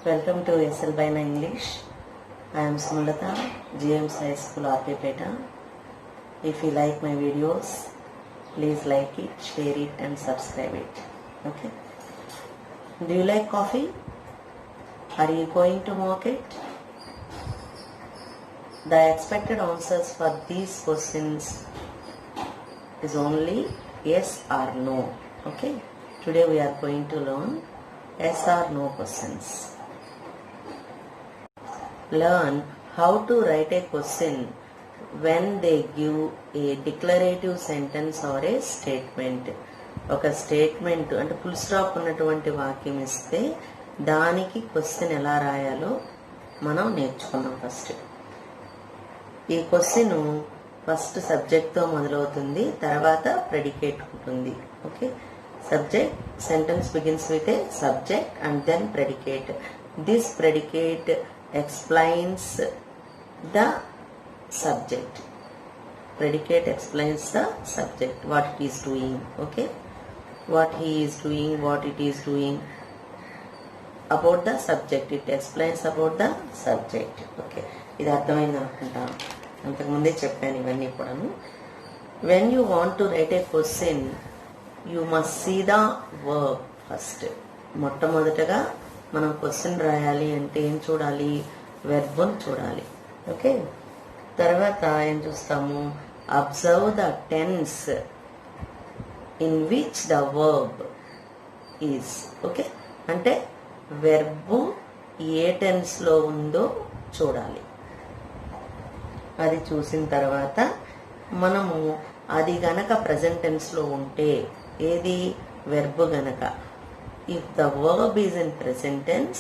Welcome to SL Baina English. I am Smulata, GM's High School, Arpepeta. If you like my videos, please like it, share it and subscribe it. Okay. Do you like coffee? Are you going to mock it? The expected answers for these questions is only yes or no. Okay. Today we are going to learn yes or no questions. Learn how to write a question when they give a declarative sentence or a statement. ఒక statement అంటే full stop ఉన్నటువంటి వాక్యం ఇస్తే దానికి question ఎలా రాయాలో మనం నేర్చుకున్నాం. ఈ క్వశ్చన్ ఫస్ట్ సబ్జెక్ట్తో మొదలవుతుంది, తర్వాత ప్రెడికేట్ ఉంటుంది. Okay, subject sentence begins with a subject and then predicate. This predicate explains the subject. Predicate explains the subject, what it is doing. Okay, what he is doing, what it is doing. About the subject, it explains about the subject. Okay, ఇది అర్థమైంది అనుకుంటా, అంతకుముందే చెప్పాను ఇవన్నీ కూడాను. When you want to write a question, you must see the verb first. మొట్టమొదటగా మనం question రాయాలి అంటే ఏం చూడాలి? వెర్బ్ని చూడాలి. ఓకే, తర్వాత ఏం చూస్తాము? Observe the tense in which the verb is. Okay, అంటే వెర్బ్ ఏ టెన్స్లో ఉందో చూడాలి. అది చూసిన తర్వాత మనము అది గనక ప్రజెంట్ టెన్స్లో ఉంటే, ఏది వెర్బ్ గనక, if the verb is in present tense,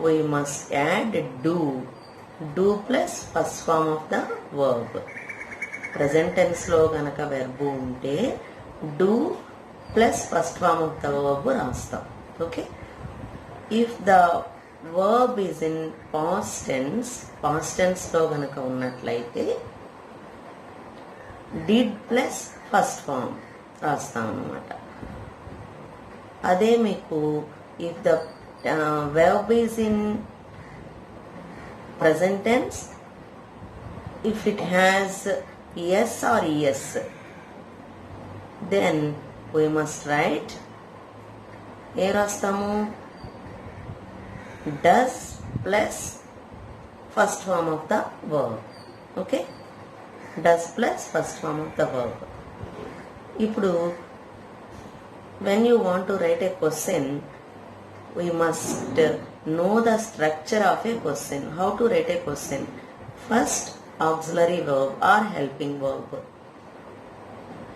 we must add do plus first form of the verb. Present tense లో గనక verb ఉంటే do plus first form of the verb రాస్తాం. Okay, if the verb is in past tense లో గనక ఉన్నట్లయితే did plus first form రాస్తాం అన్నమాట. అదే మీకు if the verb is in present tense, if it has yes or es, then we must write ఏ రాస్తాము? does plus first form of the verb. Okay, does plus first form of the verb. ఇప్పుడు when you want to write a question, we must know the structure of a question. How to write a question? First, auxiliary verb or helping verb.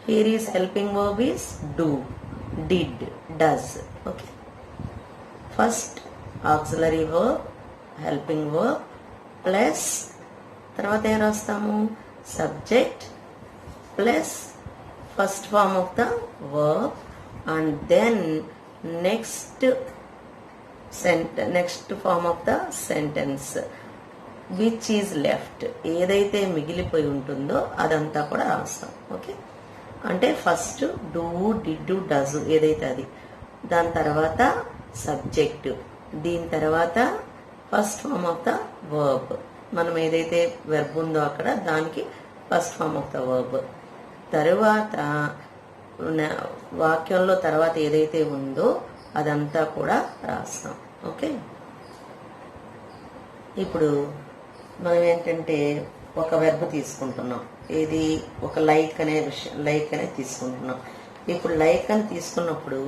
Here is helping verb is do, did, does. Okay, first auxiliary verb, helping verb plus తర్వాత ఏం రాస్తాము? subject plus first form of the verb and then next form of the sentence which is left. ఏదైతే మిగిలిపోయి ఉంటుందో అదంతా కూడా రాస్తాం. Okay, అంటే first do, did, does ఏదైతే అది, దాని తర్వాత సబ్జెక్ట్, దీని తర్వాత first form of the verb, మనం ఏదైతే వెర్బ్ ఉందో అక్కడ దానికి first form of the verb, తరువాత వాక్యంలో తర్వాత ఏదైతే ఉందో అదంతా కూడా రాస్తాం. ఓకే, ఇప్పుడు మనం ఏంటంటే ఒక వెర్బ్ తీసుకుంటున్నాం. ఏది? ఒక లైక్ అనే విషయం, లైక్ అనేది తీసుకుంటున్నాం. ఇప్పుడు లైక్ అని తీసుకున్నప్పుడు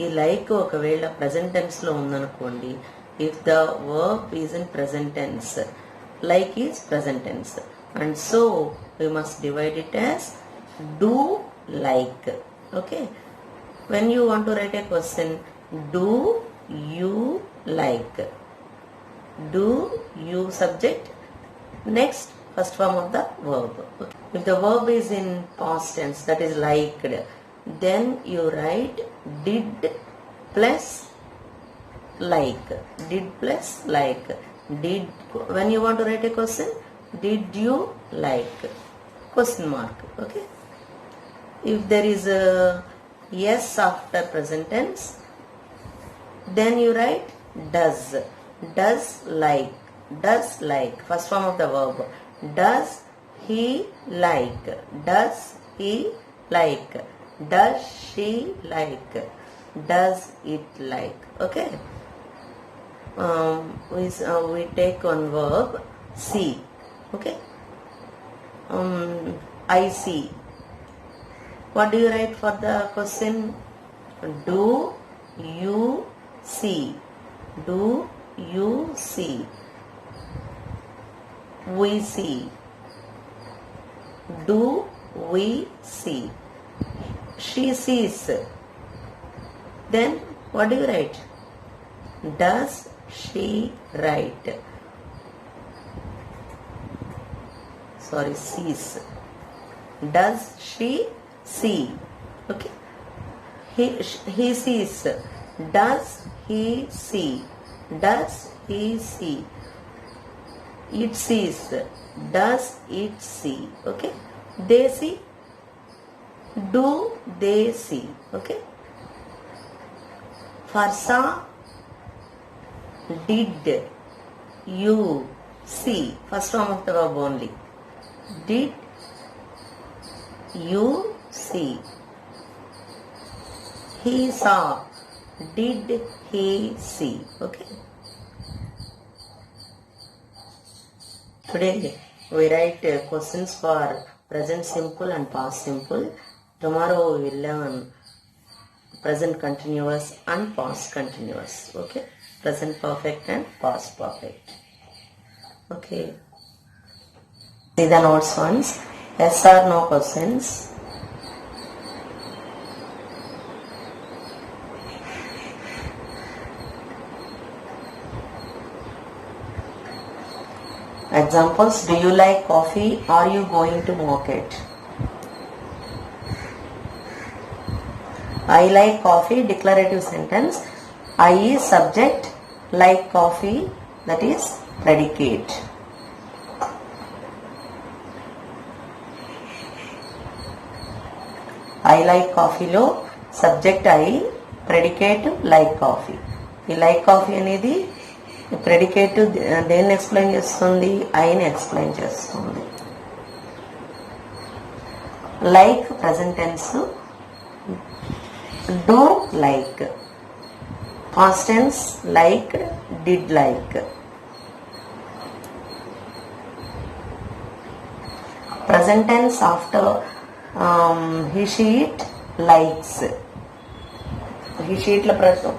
ఈ లైక్ ఒకవేళ ప్రజెంట్ టెన్స్ లో ఉందనుకోండి, if the verb is in present tense, like is present tense, and so we must divide it as do like. Okay, when you want to write a question, do you like, do you subject, next first form of the verb. Okay. If the verb is in past tense, that is liked, then you write did plus like, did plus like, did. When you want to write a question, did you like, question mark. Okay, if there is a yes after present tense, then you write does. does like. Does like. First form of the verb. Does he like? Does he like? Does she like? Does it like? Okay. We take one verb, see. Okay. I see. What do you write for the question? Do you see? Do you see? We see. Do we see? She sees. Then what do you write? Does she write? Sorry, sees. Does she see? Okay. He sees. Does he see? Does he see? It sees. Does it see? Okay. They see. Do they see? Okay. For saw, did you see? First form of the verb only. Did you see? He saw. Did he see? Okay. Today we write questions for present simple and past simple. Tomorrow we will learn present continuous and past continuous. Okay. Present perfect and past perfect. Okay. See the notes once. Yes or no questions. Examples. Do you like coffee? Are you going to market? I like coffee. Declarative sentence. I is subject. Like coffee. That is predicate. I like coffee lo subject I, predicate like coffee. ఈ like coffee అనేది predicate దేన్ని explain చేస్తుంది? ఐని explain చేస్తుంది. Like present tense, don't like past tense, like, did like. Present tense after he she it likes. he she it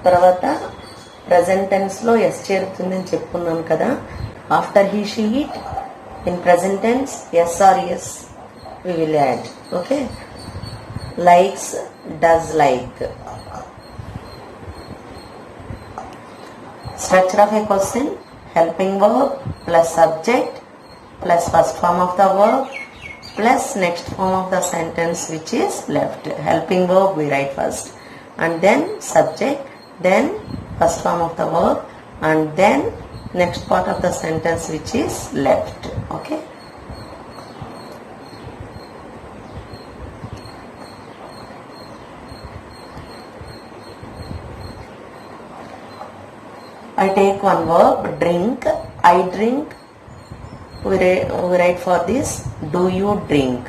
తర్వాత present tense లో S చేరుతుందని చెప్పుకున్నాను కదా. After he she it in present tense yes or yes we will add. Okay. Likes, does like. Structure of a question: helping verb plus subject plus first form of the verb plus next form of the sentence which is left. Helping verb we write first and then subject, then first form of the verb and then next part of the sentence which is left. Okay. I take one verb, drink. I drink. We write for this, do you drink?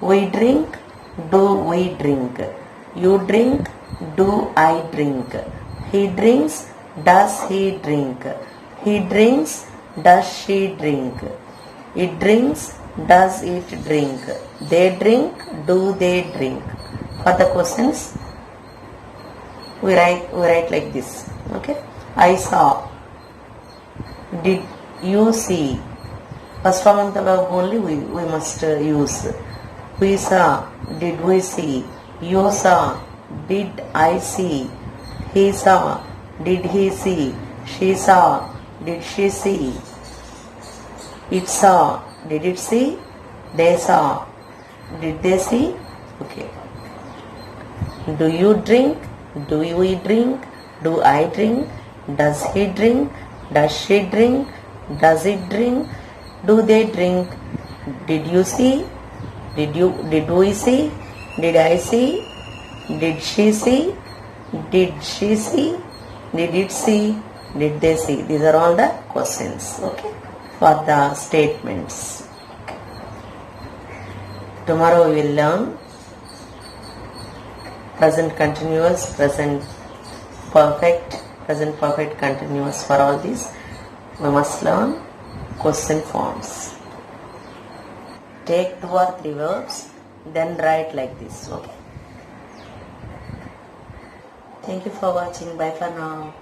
We drink, do we drink? You drink, do I drink? He drinks, does he drink? He drinks, does she drink? It drinks, does it drink? They drink, do they drink? For the questions, we write like this. Okay. I saw. Did you see? First form of the verb only we must use. We saw. Did we see? You saw. Did I see? He saw. Did he see? She saw. Did she see? It saw. Did it see? They saw. Did they see? Okay. Do you drink? Do we drink? Do I drink? Does he drink? Does she drink? Does it drink? Do they drink? Did you see? Did we see? Did I see? Did she see? Did she see? Did it see? Did they see? These are all the questions, okay, for the statements. Tomorrow we will learn present continuous, present perfect continuous. For all these we must learn question forms. Take 2 or 3 verbs, then write like this, okay. Thank you for watching. Bye for now.